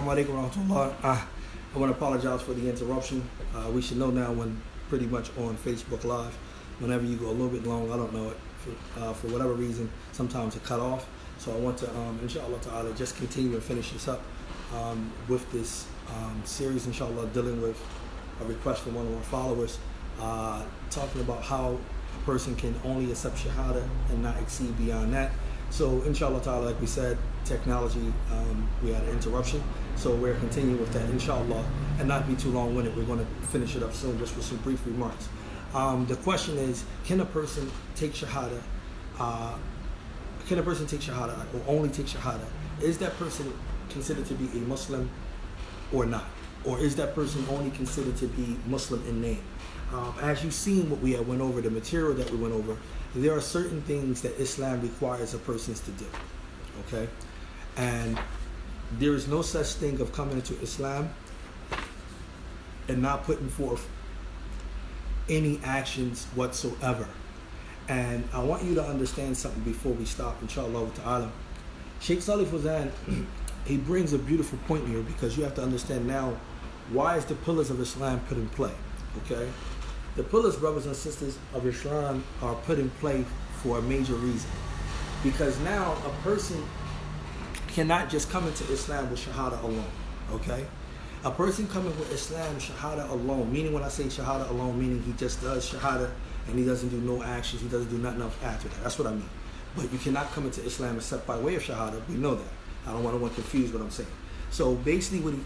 Assalamu alaikum wa rahmatullah. I want to apologize for the interruption. We should know now when pretty much on Facebook Live, whenever you go a little bit long, I don't know it, for whatever reason, sometimes it cut off. So I want to, inshallah ta'ala, just continue and finish this up with this series, inshallah, dealing with a request from one of our followers, talking about how a person can only accept Shahadah and not exceed beyond that. So inshallah ta'ala, like we said, technology, we had an interruption. So we're continuing with that, inshallah, and not be too long-winded. We're going to finish it up soon, just with some brief remarks. The question is, can a person take Shahadah? Can a person take Shahadah or only take Shahadah? Is that person considered to be a Muslim or not? Or is that person only considered to be Muslim in name? As you've seen what we had went over, the material that we went over, there are certain things that Islam requires a person to do, okay? And there is no such thing of coming into Islam and not putting forth any actions whatsoever. And I want you to understand something before we stop, inshallah ta'ala. Sheikh Salih Fawzan, he brings a beautiful point here, because you have to understand now, why is the pillars of Islam put in play, okay? The pillars, brothers and sisters, of Islam are put in play for a major reason. Because now a person cannot just come into Islam with Shahada alone, okay? A person coming with Islam, Shahada alone, meaning when I say Shahada alone, meaning he just does Shahada and he doesn't do no actions, he doesn't do nothing else after that. That's what I mean. But you cannot come into Islam except by way of Shahada. We know that. I don't want to confuse what I'm saying. So basically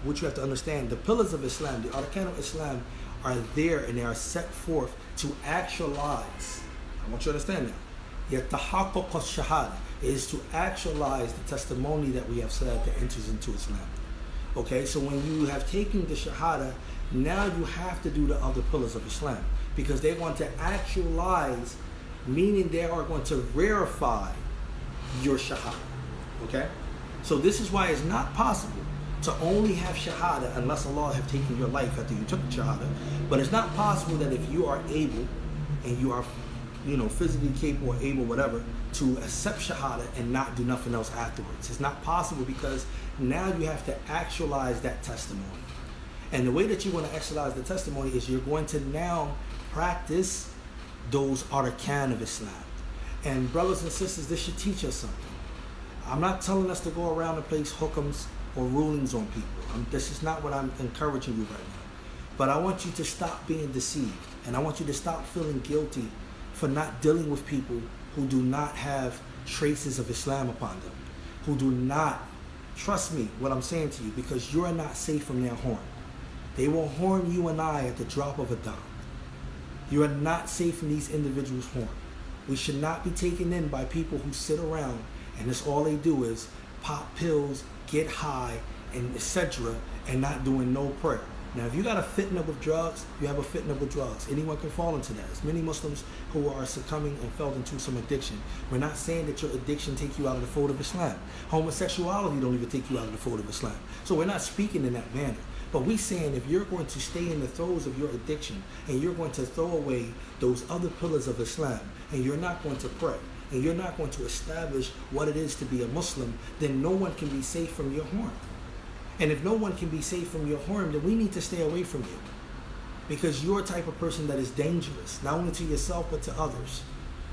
what you have to understand, the pillars of Islam, the arkan of Islam, are there and they are set forth to actualize. I want you to understand that. Yatahaqqaq al-shahada is to actualize the testimony that we have said that enters into Islam. Okay, so when you have taken the shahada, now you have to do the other pillars of Islam, because they want to actualize, meaning they are going to verify your shahada. Okay, so this is why it's not possible to only have shahada unless Allah have taken your life after you took the shahada. But it's not possible that if you are able and you are, physically capable or able, whatever, to accept shahada and not do nothing else afterwards. It's not possible, because now you have to actualize that testimony. And the way that you want to actualize the testimony is you're going to now practice those arkan of Islam. And brothers and sisters, this should teach us something. I'm not telling us to go around and place hukams or rulings on people. This is not what I'm encouraging you right now. But I want you to stop being deceived, and I want you to stop feeling guilty for not dealing with people who do not have traces of Islam upon them, who do not, trust me what I'm saying to you, because you're not safe from their horn. They will horn you and I at the drop of a dime. You are not safe from these individuals' horn. We should not be taken in by people who sit around and that's all they do is pop pills, get high, and etc., and not doing no prayer. Now, if you got a fitna with drugs, you have a fitna with drugs. Anyone can fall into that. There's many Muslims who are succumbing and fell into some addiction. We're not saying that your addiction take you out of the fold of Islam. Homosexuality don't even take you out of the fold of Islam. So we're not speaking in that manner. But we're saying if you're going to stay in the throes of your addiction and you're going to throw away those other pillars of Islam and you're not going to pray, and you're not going to establish what it is to be a Muslim, then no one can be safe from your harm. And if no one can be safe from your harm, then we need to stay away from you, because you're a type of person that is dangerous, not only to yourself but to others.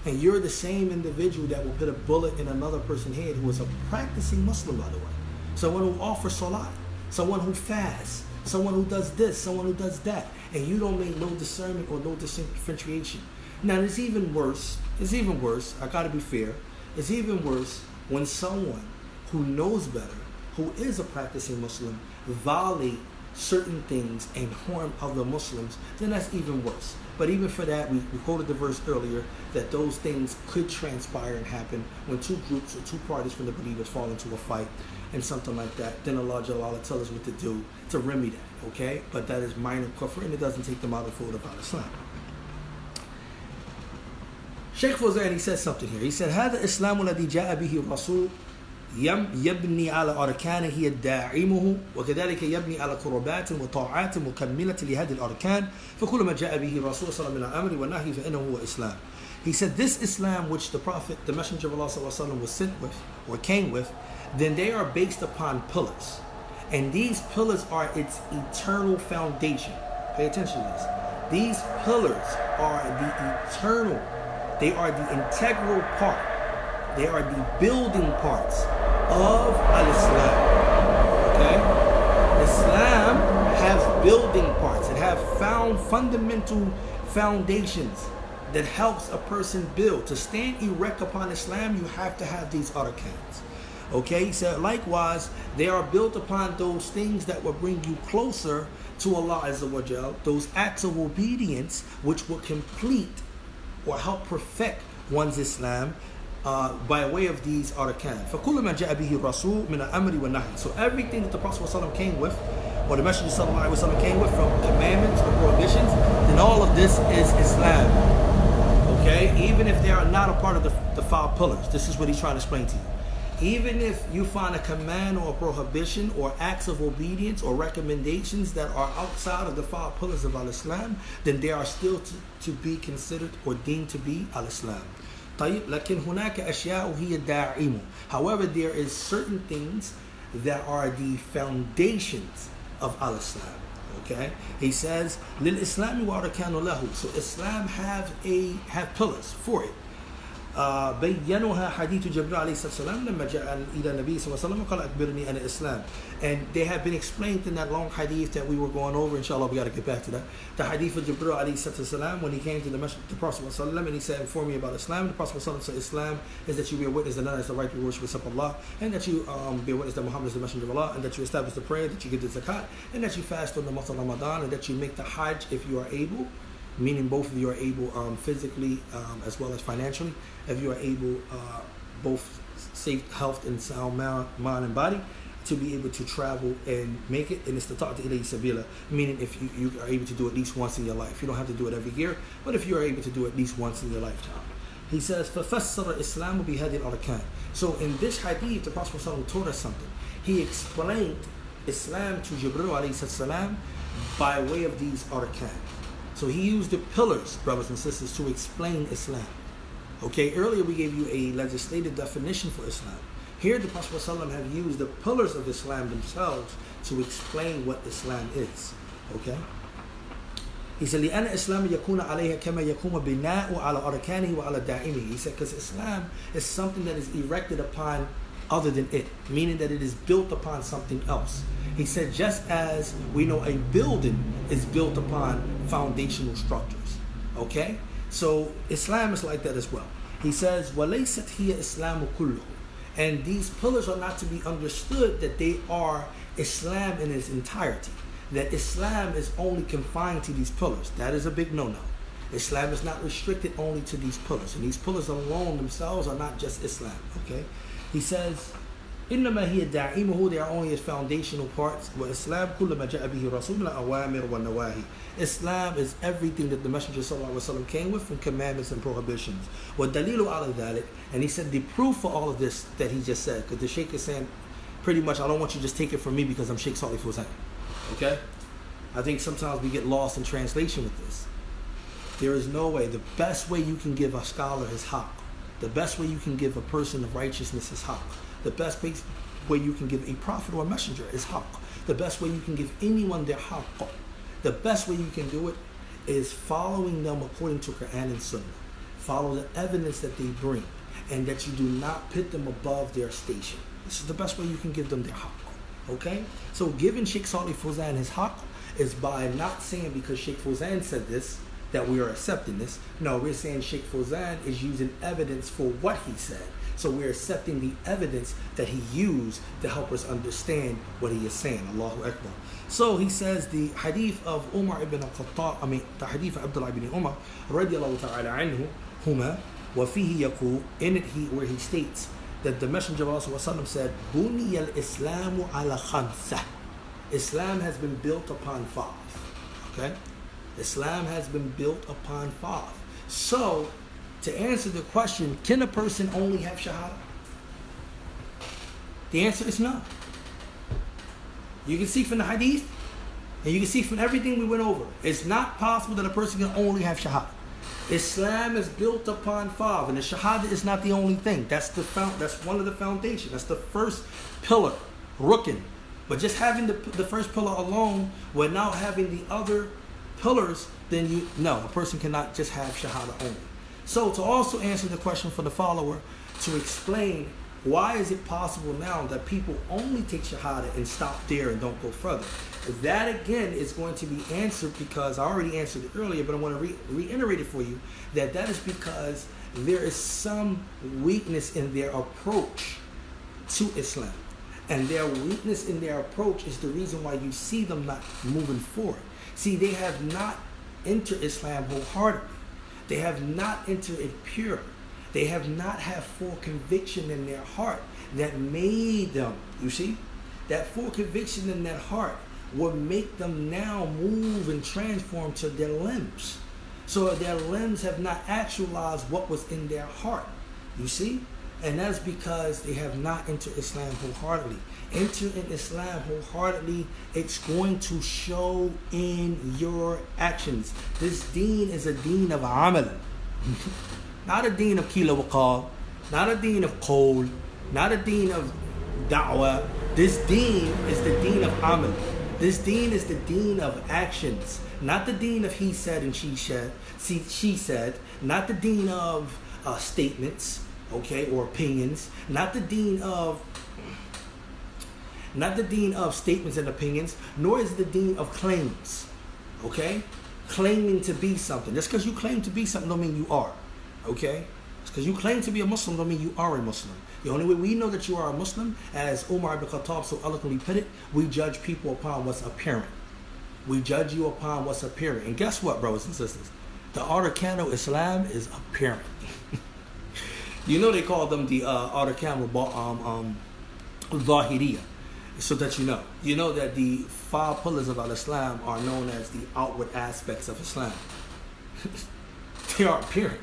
And you're the same individual that will put a bullet in another person's head who is a practicing Muslim, by the way. Someone who offers salat, someone who fasts, someone who does this, someone who does that, and you don't make no discernment or no differentiation. Now, it's even worse, I gotta be fair, it's even worse when someone who knows better, who is a practicing Muslim, violate certain things and harm other Muslims, then that's even worse. But even for that, we quoted the verse earlier that those things could transpire and happen when two groups or two parties from the believers fall into a fight and something like that. Then Allah Jalla tells us what to do to remedy that, okay? But that is minor kufr, and it doesn't take them out of the fold of Islam. Shaykh Fawzan, he says something here. He said, هذا الإسلام الذي جاء به الرسول يبني على أركانه الداعمه وكذلك يبني على قربات وطاعات مكملة لهذه الأركان فكل ما جاء به الرسول صلى الله عليه وسلم من الأمر والنهي فإنه هو إسلام. He said this Islam which the Prophet, the Messenger of Allah صلى الله عليه وسلم was sent with or came with, then they are based upon pillars. And these pillars are its eternal foundation. Pay attention to this. These pillars are the eternal, they are the integral part, they are the building parts of Al-Islam. Okay? Islam has building parts. It has fundamental foundations that helps a person build. To stand erect upon Islam, you have to have these arcans. Okay, so likewise, they are built upon those things that will bring you closer to Allah Azza wa Jal, those acts of obedience which will complete or help perfect one's Islam by way of these arkan. فَكُلُّ مَا جَاءَ بِهِ الرَّسُولُ مِنَ الْأَمْرِ وَالنَّهْيِ. So everything that the Prophet ﷺ came with, or the Messenger ﷺ came with from commandments or prohibitions, then all of this is Islam. Okay, even if they are not a part of the five pillars. This is what he's trying to explain to you. Even if you find a command or a prohibition or acts of obedience or recommendations that are outside of the five pillars of Al-Islam, then they are still to be considered or deemed to be Al-Islam. طيب لكن هناك أشياء هي الداعمة. However, there is certain things that are the foundations of Al-Islam. Okay, he says للإسلام وأركان له. So Islam have pillars for it. بينها حديث جبريل عليه الصلاة والسلام لما جاء إلى النبي صلى الله عليه وسلم وقال أخبرني عن الإسلام. And they have been explained in that long hadith that we were going over. Inshallah, we got to get back to that. The hadith of Jibril alayhi salatu when he came to the Prophet sallallahu and he said, inform me about Islam. The Prophet sallallahu said, Islam is that you be a witness that none is the right to worship except Allah, and that you be a witness that Muhammad is the messenger of Allah, and that you establish the prayer, that you give the zakat, and that you fast on the month of Ramadan, and that you make the hajj if you are able, meaning both of you are able physically as well as financially, if you are able both safe health and sound mind and body, to be able to travel and make it. And it's the ta'at ilayhi sabila, meaning if you are able to do it at least once in your life. You don't have to do it every year, but if you are able to do it at least once in your lifetime. He says, فَفَسَّرَ الْإِسْلَامُ بِهَذِهِ الْأَرْكَانِ. So in this hadith, the Prophet ﷺ taught us something. He explained Islam to Jibril alayhi salam by way of these arkan. So he used the pillars, brothers and sisters, to explain Islam. Okay, earlier we gave you a legislative definition for Islam. Here the Prophet ﷺ have used the pillars of Islam themselves to explain what Islam is. Okay? He said, لأن الإسلام يكون عليها كما يكون بناء على أركانه وعلى دائمه. He said, because Islam is something that is erected upon other than it, meaning that it is built upon something else. He said, just as we know a building is built upon foundational structures. Okay? So Islam is like that as well. He says, وَلَيْسَتْ هِيَ إِسْلَامُ كُلُّهُ. And these pillars are not to be understood that they are Islam in its entirety. That Islam is only confined to these pillars. That is a big no-no. Islam is not restricted only to these pillars. And these pillars alone themselves are not just Islam. Okay? He says, إنما هي داعمه, they are only its foundational parts. وإسلام كل ما جاء به رسول الأوامر والنواهي. Islam is everything that the Messenger ﷺ came with from commandments and prohibitions. وَالدَّلِيلُ عَلَى ذَلك. And he said the proof for all of this that he just said, because the Sheikh is saying pretty much, I don't want you to just take it from me because I'm Sheikh Salih Fawzan. Okay? I think sometimes we get lost in translation with this. There is no way. The best way you can give a scholar is haqq. The best way you can give a person of righteousness is haqq. The best way you can give a prophet or a messenger is haqq. The best way you can give anyone their haqq. The best way you can do it is following them according to Quran and Sunnah. Follow the evidence that they bring, and that you do not pit them above their station. This is the best way you can give them their haqq. Okay? So giving Sheikh Salih Fawzan his haqq is by not saying because Sheikh Fawzan said this, that we are accepting this. No, we're saying Sheikh Fawzan is using evidence for what he said. So we're accepting the evidence that he used to help us understand what he is saying. Allahu Akbar. So he says the hadith of Umar ibn al-Khattab, the hadith of Abdullah ibn Umar, radiallahu ta'ala anhu, huma, وفيه يقول, in it where he states that the Messenger of Allah said, بُنِيَ الْإِسْلَامُ عَلَى خَمْسَةٍ. Islam has been built upon 5. Okay? Islam has been built upon 5. So, to answer the question, can a person only have Shahadah? The answer is no. You can see from the hadith, and you can see from everything we went over, it's not possible that a person can only have Shahadah. Islam is built upon 5, and the Shahadah is not the only thing. That's one of the foundations. That's the first pillar, rukn. But just having the first pillar alone, without having the other pillars, then a person cannot just have Shahadah only. So to also answer the question for the follower, to explain why is it possible now that people only take Shahadah and stop there and don't go further? That again is going to be answered because I already answered it earlier, but I want to reiterate it for you, that is because there is some weakness in their approach to Islam. And their weakness in their approach is the reason why you see them not moving forward. See, they have not entered Islam wholeheartedly. They have not entered it pure. They have not had full conviction in their heart that made them, you see? That full conviction in that heart will make them now move and transform to their limbs. So their limbs have not actualized what was in their heart, you see? And that's because they have not entered Islam wholeheartedly. Enter in Islam wholeheartedly, it's going to show in your actions. This deen is a deen of amal. Not a deen of kila waqal, not a deen of qawl, not a deen of da'wah. This deen is the deen of amal. This deen is the deen of actions. Not the deen of he said and she said. Not the deen of statements, okay, or opinions. Not the deen of statements and opinions, nor is the deen of claims, okay? Claiming to be something. Just because you claim to be something don't mean you are, okay? Just because you claim to be a Muslim don't mean you are a Muslim. The only way we know that you are a Muslim, as Umar ibn Khattab so eloquently put it, we judge people upon what's apparent. We judge you upon what's apparent. And guess what, brothers and sisters? The arkan of Islam is apparent. You know they call them the arkan Zahiriyah. So that you know. You know that the 5 pillars of Islam are known as the outward aspects of Islam. They are apparent.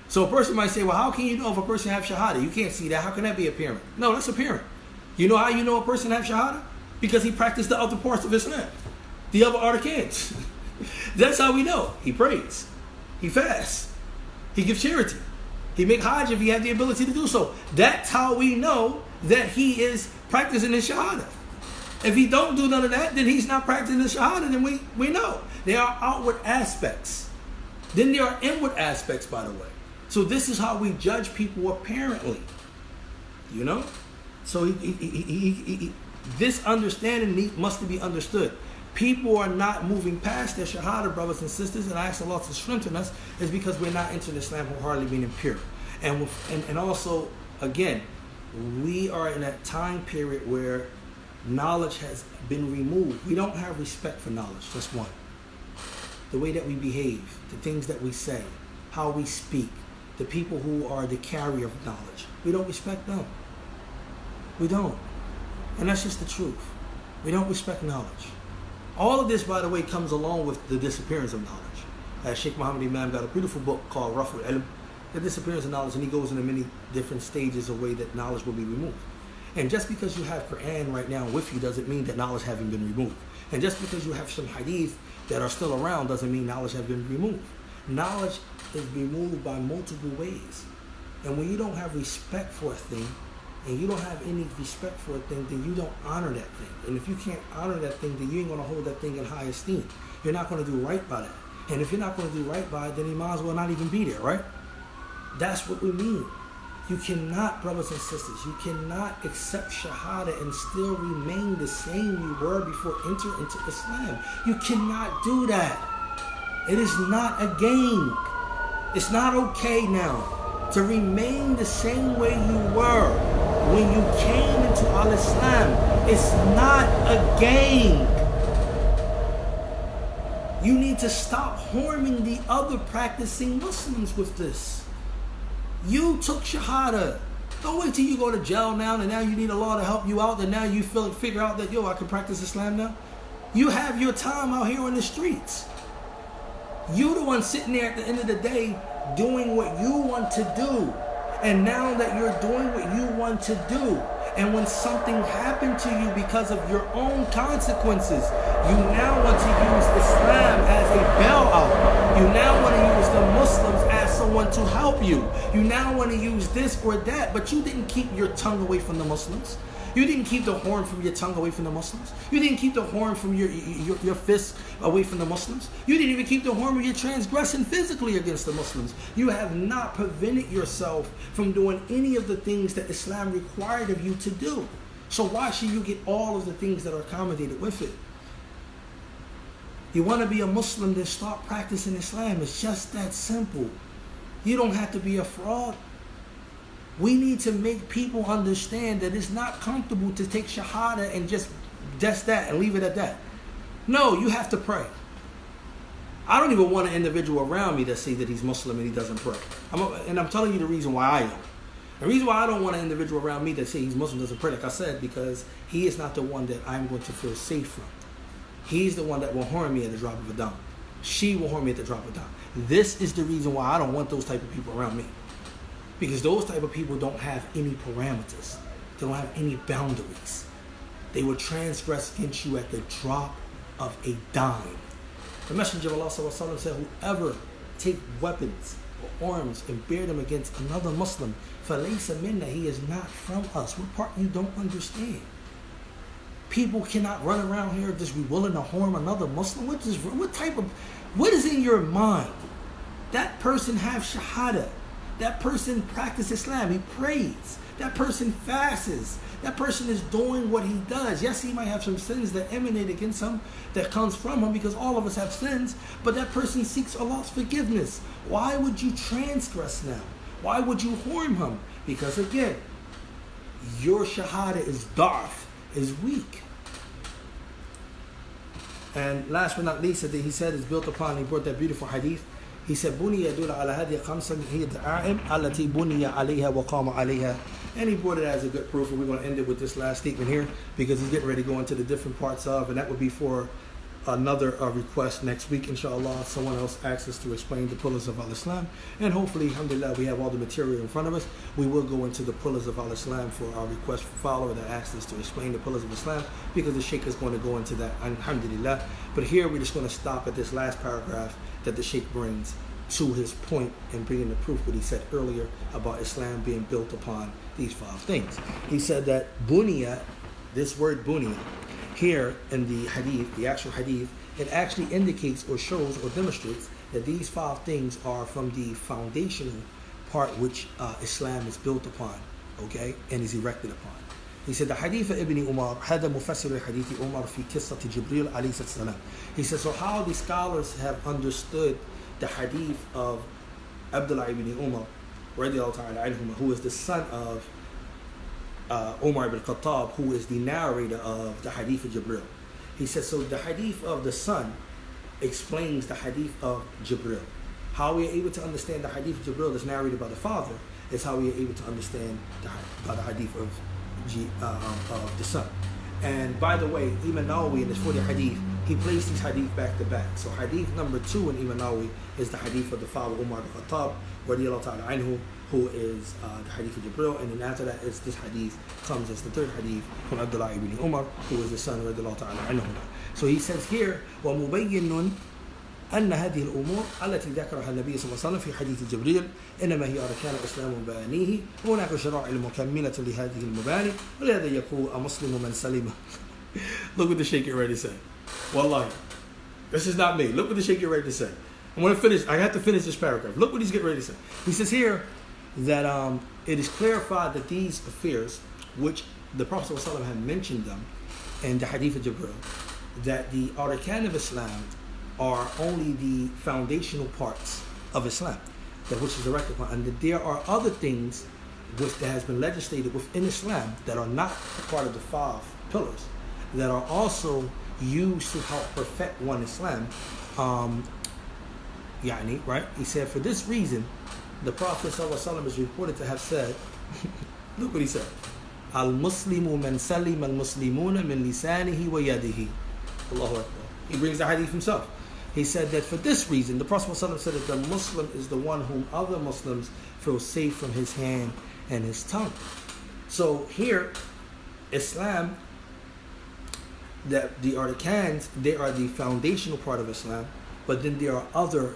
So a person might say, well, how can you know if a person has Shahadah? You can't see that. How can that be apparent? No, that's apparent. You know how you know a person has Shahadah? Because he practiced the other parts of Islam. The other arkans. That's how we know. He prays. He fasts. He gives charity. He make hajj if he has the ability to do so. That's how we know that he is practicing his Shahadah. If he don't do none of that, then he's not practicing the Shahadah, then we know. They are outward aspects. Then there are inward aspects, by the way. So this is how we judge people apparently. You know? So this understanding must be understood. People are not moving past their Shahadah, brothers and sisters, and I ask Allah to strengthen us, is because we're not entering Islam wholeheartedly, being pure. And also, again, we are in a time period where knowledge has been removed. We don't have respect for knowledge, that's one. The way that we behave, the things that we say, how we speak, the people who are the carrier of knowledge, we don't respect them. We don't. And that's just the truth. We don't respect knowledge. All of this, by the way, comes along with the disappearance of knowledge. Sheikh Muhammad Imam got a beautiful book called Raf'ul Ilm, the disappearance of knowledge, and he goes into many different stages of way that knowledge will be removed. And just because you have Quran right now with you doesn't mean that knowledge hasn't been removed. And just because you have some hadith that are still around doesn't mean knowledge has been removed. Knowledge is removed by multiple ways. And when you don't have respect for a thing, and you don't have any respect for a thing, then you don't honor that thing. And if you can't honor that thing, then you ain't going to hold that thing in high esteem. You're not going to do right by that. And if you're not going to do right by it, then you might as well not even be there, right? That's what we mean. You cannot, brothers and sisters, you cannot accept Shahadah and still remain the same you were before entering into Islam. You cannot do that. It is not a game. It's not okay now to remain the same way you were when you came into Al-Islam. It's not a game. You need to stop harming the other practicing Muslims with this. You took Shahadah. Don't wait till you go to jail now and now you need Allah to help you out and now you figure out that, I can practice Islam now. You have your time out here on the streets. You the one sitting there at the end of the day doing what you want to do. And now that you're doing what you want to do, and when something happened to you because of your own consequences, you now want to use Islam as a bailout. You now want to use the Muslims as someone to help you. You now want to use this or that, but you didn't keep your tongue away from the Muslims. You didn't keep the horn from your tongue away from the Muslims. You didn't keep the horn from your fists away from the Muslims. You didn't even keep the horn when you're transgressing physically against the Muslims. You have not prevented yourself from doing any of the things that Islam required of you to do. So why should you get all of the things that are accommodated with it? You want to be a Muslim, then start practicing Islam. It's just that simple. You don't have to be a fraud. We need to make people understand that it's not comfortable to take Shahadah and just that and leave it at that. No, you have to pray. I don't even want an individual around me that say that he's Muslim and he doesn't pray. I'm telling you the reason why I am. The reason why I don't want an individual around me that say he's Muslim doesn't pray, like I said, because he is not the one that I'm going to feel safe from. He's the one that will harm me at the drop of a dime. She will harm me at the drop of a dime. This is the reason why I don't want those type of people around me. Because those type of people don't have any parameters. They don't have any boundaries. They will transgress against you at the drop of a dime. The Messenger of Allah said, whoever take weapons or arms and bear them against another Muslim, فَلَيْسَ مِنَّا, he is not from us. What part you don't understand? People cannot run around here just be willing to harm another Muslim. What is in your mind? That person have Shahadah. That person practices Islam. He prays. That person fasts. That person is doing what he does. Yes, he might have some sins that emanate against him, that comes from him, because all of us have sins, but that person seeks Allah's forgiveness. Why would you transgress now? Why would you harm him? Because again, your Shahada is darf, is weak. And last but not least, that he said is built upon, he brought that beautiful hadith. He said, بُنِيَ يَدُولَ عَلَى هَذِهِ خَمْسًا هِيَ الدَّعَائِمْ الَّتِي بُنِيَ عَلَيْهَا وَقَامَ عَلَيْهَا. And he brought it as a good proof, and we're going to end it with this last statement here, because he's getting ready to go into the different parts of, and that would be for another request next week, inshallah. Someone else asks us to explain the pillars of Al-Islam, and hopefully, alhamdulillah, we have all the material in front of us. We will go into the pillars of Al-Islam for our request follower that asked us to explain the pillars of Islam, because the Shaykh is going to go into that, alhamdulillah. But here we're just going to stop at this last paragraph that the Shaykh brings to his point and bringing the proof what he said earlier about Islam being built upon these 5 things. He said that bunya, this word bunya, here in the hadith, the actual hadith, it actually indicates or shows or demonstrates that these 5 things are from the foundational part which Islam is built upon, okay, and is erected upon. He said the hadith of Ibn Umar, هذا مفسر hadith Umar في قصة جبريل عليه السلام. He said, so how the scholars have understood the hadith of Abdullah ibn Umar, who is the son of Umar ibn Khattab, who is the narrator of the hadith of Jibril. He says, so the hadith of the son explains the hadith of Jibril. How we are able to understand the hadith of Jibril that's narrated by the father is how we are able to understand the hadith of the son. And by the way, Imam Nawawi in his 40 hadith, he placed these hadith back to back. So hadith number 2 in Imam Nawawi is the hadith of the father Umar ibn Khattab, radiallahu ta'ala anhu, who is the hadith of Jibril, and then after that is this hadith comes as the 3rd hadith from Abdullah ibn Umar, who is the son radiallahu ta'ala anhu. So he says here, وَمُبَيِّنٌ أن هذه الأمور التي ذكرها النبي صلى الله عليه وسلم في حديث جبريل إنما هي أركان الإسلام ومبانيه وهناك شرائع مكملة لهذه المباني ولهذا يكون مسلم من سلم. Look what the Shaykh get ready to say. Wallahi, this is not me. Look what the Shaykh get ready to say. I want to finish. I have to finish this paragraph. Look what he's getting ready to say. He says here that it is clarified that these affairs, which the Prophet ﷺ had mentioned them in the hadith of Jibril, that the arkan of Islam are only the foundational parts of Islam, that which is erected upon, and that there are other things which that has been legislated within Islam that are not part of the 5 pillars, that are also used to help perfect one Islam. Right? He said, for this reason, the Prophet ﷺ is reported to have said, look what he said, Al-Muslimu man salim al-Muslimuna min lisanihi wa yadihi. Allahu Akbar. He brings the hadith himself. He said that for this reason, the Prophet ﷺ said that the Muslim is the one whom other Muslims feel safe from his hand and his tongue. So here, Islam, that the arkans, they are the foundational part of Islam, but then there are other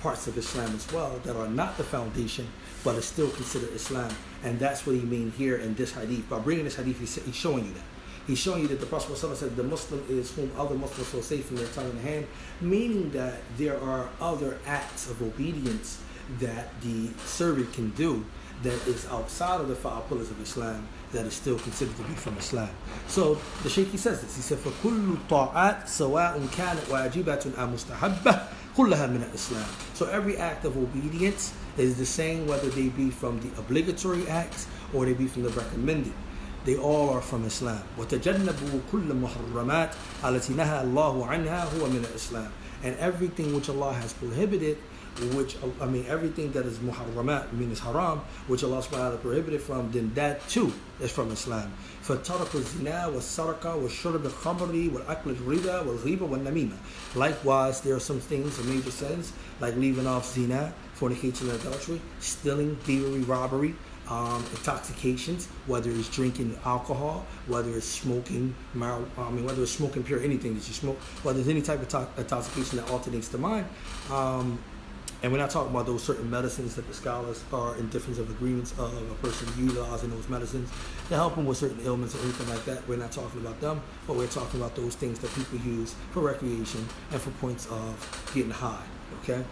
parts of Islam as well that are not the foundation, but is still considered Islam. And that's what he means here in this hadith. By bringing this hadith, he's showing you that. He's showing you that the Prophet ﷺ said the Muslim is whom other Muslims will say from their tongue and hand, meaning that there are other acts of obedience that the servant can do that is outside of the 5 pillars of Islam that is still considered to be from Islam. So the Shaykh, he says this. He said, فَكُلُّ طَاعَاتٍ سَوَاءٌ كَانَتْ وَاجِبَةٌ أَمْ مُسْتَحَبَّةٌ كُلَّهَا مِنَ الإسلام. So every act of obedience is the same whether they be from the obligatory acts or they be from the recommended. They all are from Islam. وَتَجَنَّبُوا كُلَّ مُحَرَّمَاتٍ الَّتِي نَهَى اللَّهُ عَنْهَا هُوَ مِنَ الإسلام. And everything which Allah has prohibited, everything that is muharramat, means haram, which Allah subhanahu wa ta'ala prohibited from, then that too is from Islam. فَتَرَكُ الزِّنَا وَالسَّرَقَ وَالشُّرْبِ الْخَمْرِ وَالْأَكْلِ الرِّبَا وَالْغِيبَ وَالنَّمِيمَةِ. Likewise, there are some things, some major sins, like leaving off zina, fornication and adultery, stealing, thievery, robbery, intoxications, whether it's drinking alcohol, whether it's smoking whether it's smoking pure anything that you smoke, whether there's any type of intoxication that alternates the mind. And we're not talking about those certain medicines that the scholars are in difference of agreements of a person utilizing those medicines to help them with certain ailments or anything like that. We're not talking about them, but we're talking about those things that people use for recreation and for points of getting high. Okay?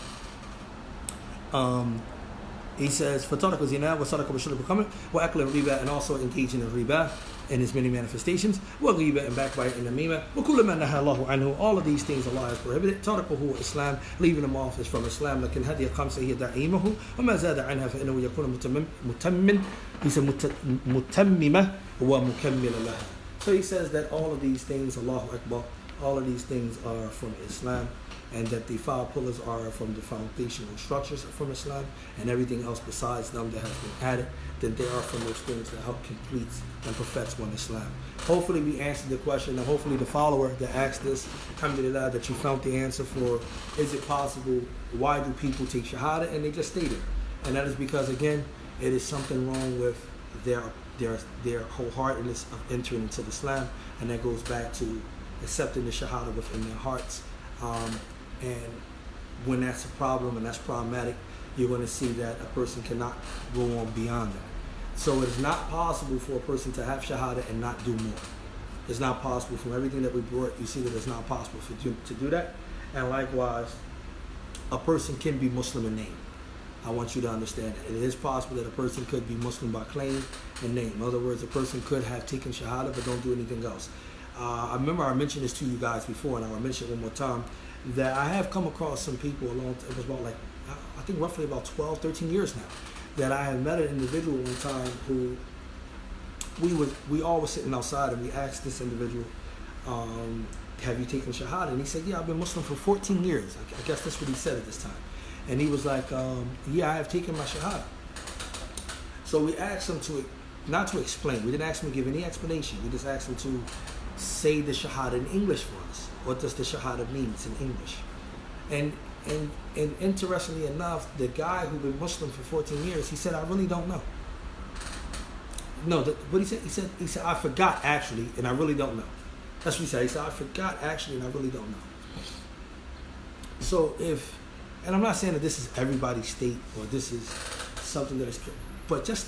He says, فَتَرَكُ الزِّنَا وَصَدَقَ وَالشُّرْبِ الْخَمْرِ وَأَكْلَ الرِّبَا, and also engaging in riba in its many manifestations, وَغِيبَ, and backbite, and namima, وَكُلُّ مَا نَهَى اللَّهُ عَنْهُ. All of these things Allah has prohibited. تَرَكُهُ Islam, leaving them off is from Islam. لكن هذه الخمسة هي دائمه وما زاد عنها فإنه يكون متمم. He said متممة ومكمل لها. So he says that all of these things, Allahu Akbar, all of these things are from Islam, and that the 5 pillars are from the foundational structures from Islam, and everything else besides them that has been added, then they are from those things that help complete and perfect one Islam. Hopefully we answered the question, and hopefully the follower that asked this, alhamdulillah, that you found the answer for, is it possible, why do people take Shahadah? And they just stated, and that is because, again, it is something wrong with their wholeheartedness of entering into Islam, and that goes back to accepting the Shahadah within their hearts. And when that's a problem and that's problematic, you're going to see that a person cannot go on beyond that. So it is not possible for a person to have Shahadah and not do more. It's not possible. From everything that we brought, you see that it's not possible for you to do that. And likewise, a person can be Muslim in name. I want you to understand that. It is possible that a person could be Muslim by claim and name. In other words, a person could have taken Shahadah but don't do anything else. I remember I mentioned this to you guys before, and I will mention it one more time, that I have come across some people it was about I think roughly about 12, 13 years now, that I had met an individual one time who we all were sitting outside, and we asked this individual, have you taken Shahada? And he said, yeah, I've been Muslim for 14 years. I guess that's what he said at this time. And he was like, yeah, I have taken my Shahada. So we asked him not to explain. We didn't ask him to give any explanation. We just asked him to say the Shahada in English for us. What does the Shahada mean? It's in English. And interestingly enough, the guy who'd been Muslim for 14 years, he said, I really don't know. No, what he said? He said, I forgot actually, and I really don't know. That's what he said. He said, I forgot actually, and I really don't know. So and I'm not saying that this is everybody's state or this is something that is, but just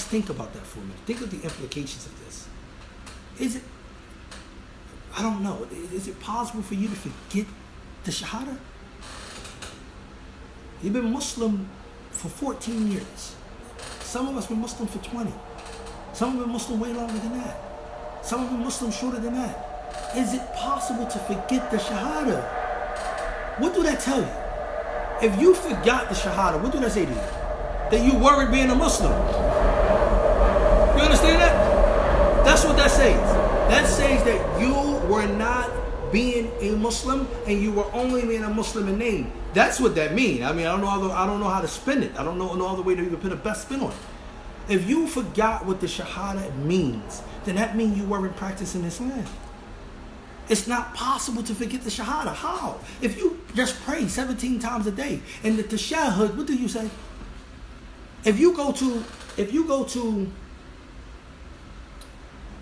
think about that for a minute. Think of the implications of this. I don't know. Is it possible for you to forget the Shahada? You've been Muslim for 14 years. Some of us been Muslim for 20. Some have been Muslim way longer than that. Some have been Muslim shorter than that. Is it possible to forget the Shahada? What do that tell you? If you forgot the Shahada, what do that say to you? That you weren't being a Muslim. You understand that? That's what that says. That says that you were not being a Muslim and you were only being a Muslim in name. That's what that means. I mean, I don't know how to spin it. I don't know all the way to even put a best spin on it. If you forgot what the Shahada means, then that means you weren't practicing Islam. It's not possible to forget the Shahada. How? If you just pray 17 times a day, and the Tashahhud, what do you say? If you go to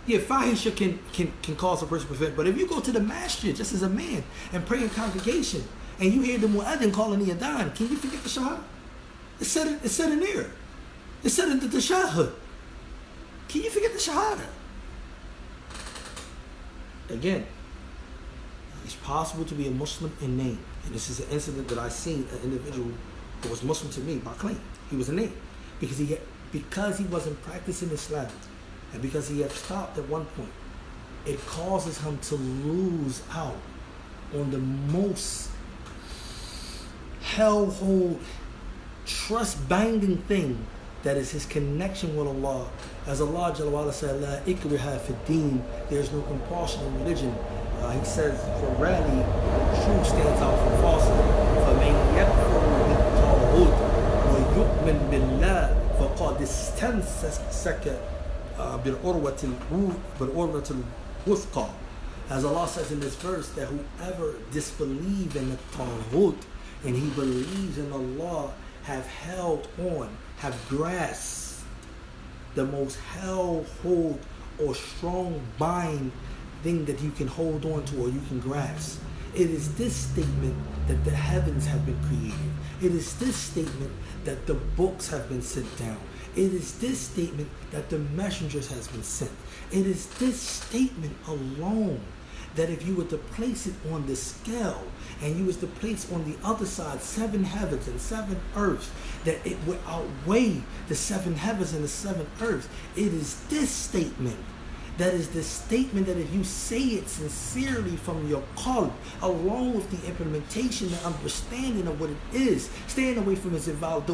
fahisha can cause a person to prevent, but if you go to the masjid just as a man and pray in congregation, and you hear the mu'adhin calling the adhan, can you forget the Shahadah? It's said in there. It's said in the Tashahhud. Can you forget the Shahadah? Again, it's possible to be a Muslim in name. And this is an incident that I seen an individual who was Muslim to me by claim. He was a name. Because he wasn't practicing Islam, and because he had stopped at one point, it causes him to lose out on the most hellhold, trust-binding thing, that is his connection with Allah. As Allah Jalla wa Ala said, La ikriha fi deen, there's no compulsion in religion. He says, for rarely, truth stands out from falsehood. فَمَنْ يَكْفُرُ بِالطَّاغُوتِ وَيُؤْمِنْ بِاللَّهِ فَقَدِ اسْتَمْسَكَ بِالْعُرْوَةِ الْوُثْقَى. As Allah says in this verse, that whoever disbelieves in the Taghut and he believes in Allah have held on, have grasped the most hell-hold or strong bind thing that you can hold on to or you can grasp. It is this statement that the heavens have been created. It is this statement that the books have been sent down. It is this statement that the messengers has been sent. It is this statement alone that if you were to place it on the scale and you was to place on the other side 7 heavens and 7 earths, that it would outweigh the 7 heavens and the 7 earths. It is this statement that is the statement that if you say it sincerely from your qalb, along with the implementation and understanding of what it is, staying away from those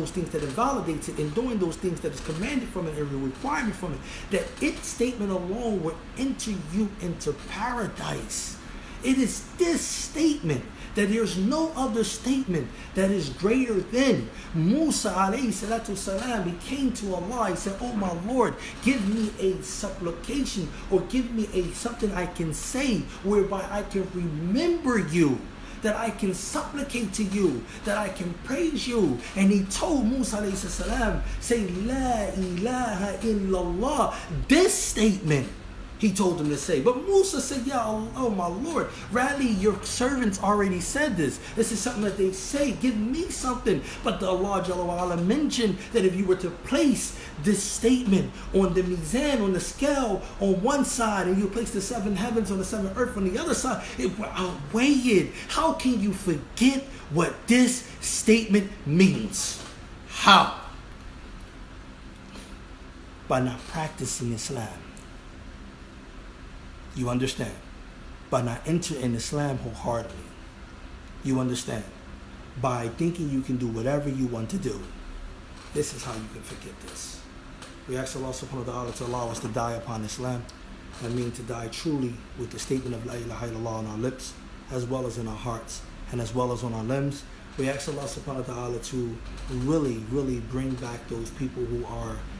things that invalidates it and doing those things that is commanded from it and a requirement from it, that its statement alone will enter you into paradise. It is this statement that there's no other statement that is greater than. Musa alayhi salatu salam, he came to Allah, he said, oh my Lord, give me a supplication or give me something I can say whereby I can remember you, that I can supplicate to you, that I can praise you. And he told Musa alayhi salam, say La ilaha illallah, this statement he told him to say. But Musa said, Ya Allah, oh my Lord, Rally, your servants already said this. This is something that they say. Give me something. But the Allah Jalla wa Ala mentioned that if you were to place this statement on the mizan, on the scale, on one side, and you place the 7 heavens on the 7 earth on the other side, it will outweigh it. How can you forget what this statement means? How? By not practicing Islam. You understand? By not entering Islam wholeheartedly. You understand? By thinking you can do whatever you want to do. This is how you can forget this. We ask Allah subhanahu wa ta'ala to allow us to die upon Islam. I mean to die truly with the statement of La ilaha illallah on our lips, as well as in our hearts, and as well as on our limbs. We ask Allah subhanahu wa ta'ala to really, really bring back those people who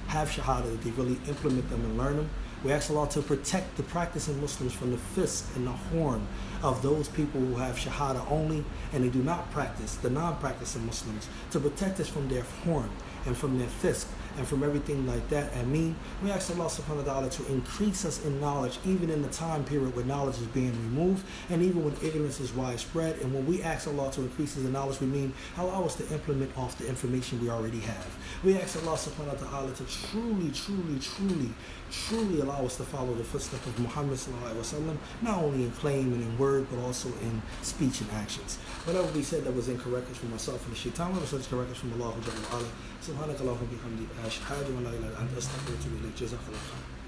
have Shahadah, that they really implement them and learn them. We ask Allah to protect the practicing Muslims from the fist and the horn of those people who have Shahadah only and they do not practice, the non-practicing Muslims, to protect us from their horn and from their fist and from everything like that. And we ask Allah subhanahu wa ta'ala to increase us in knowledge, even in the time period where knowledge is being removed, and even when ignorance is widespread. And when we ask Allah to increase us in knowledge, we mean allow us to implement off the information we already have. We ask Allah subhanahu wa ta'ala to truly allow us to follow the footsteps of Muhammad sallallahu alaihi wasallam, not only in claim and in word, but also in speech and actions. Whatever we said that was incorrect is from myself and the shaitan, whatever was correct is from Allah Subhanahu wa ta'ala. Subhanakallahumma bihamdika ashhadu an la ilaha illa anta astaghfiruka wa atubu ilayk. Jazakallahu khairan.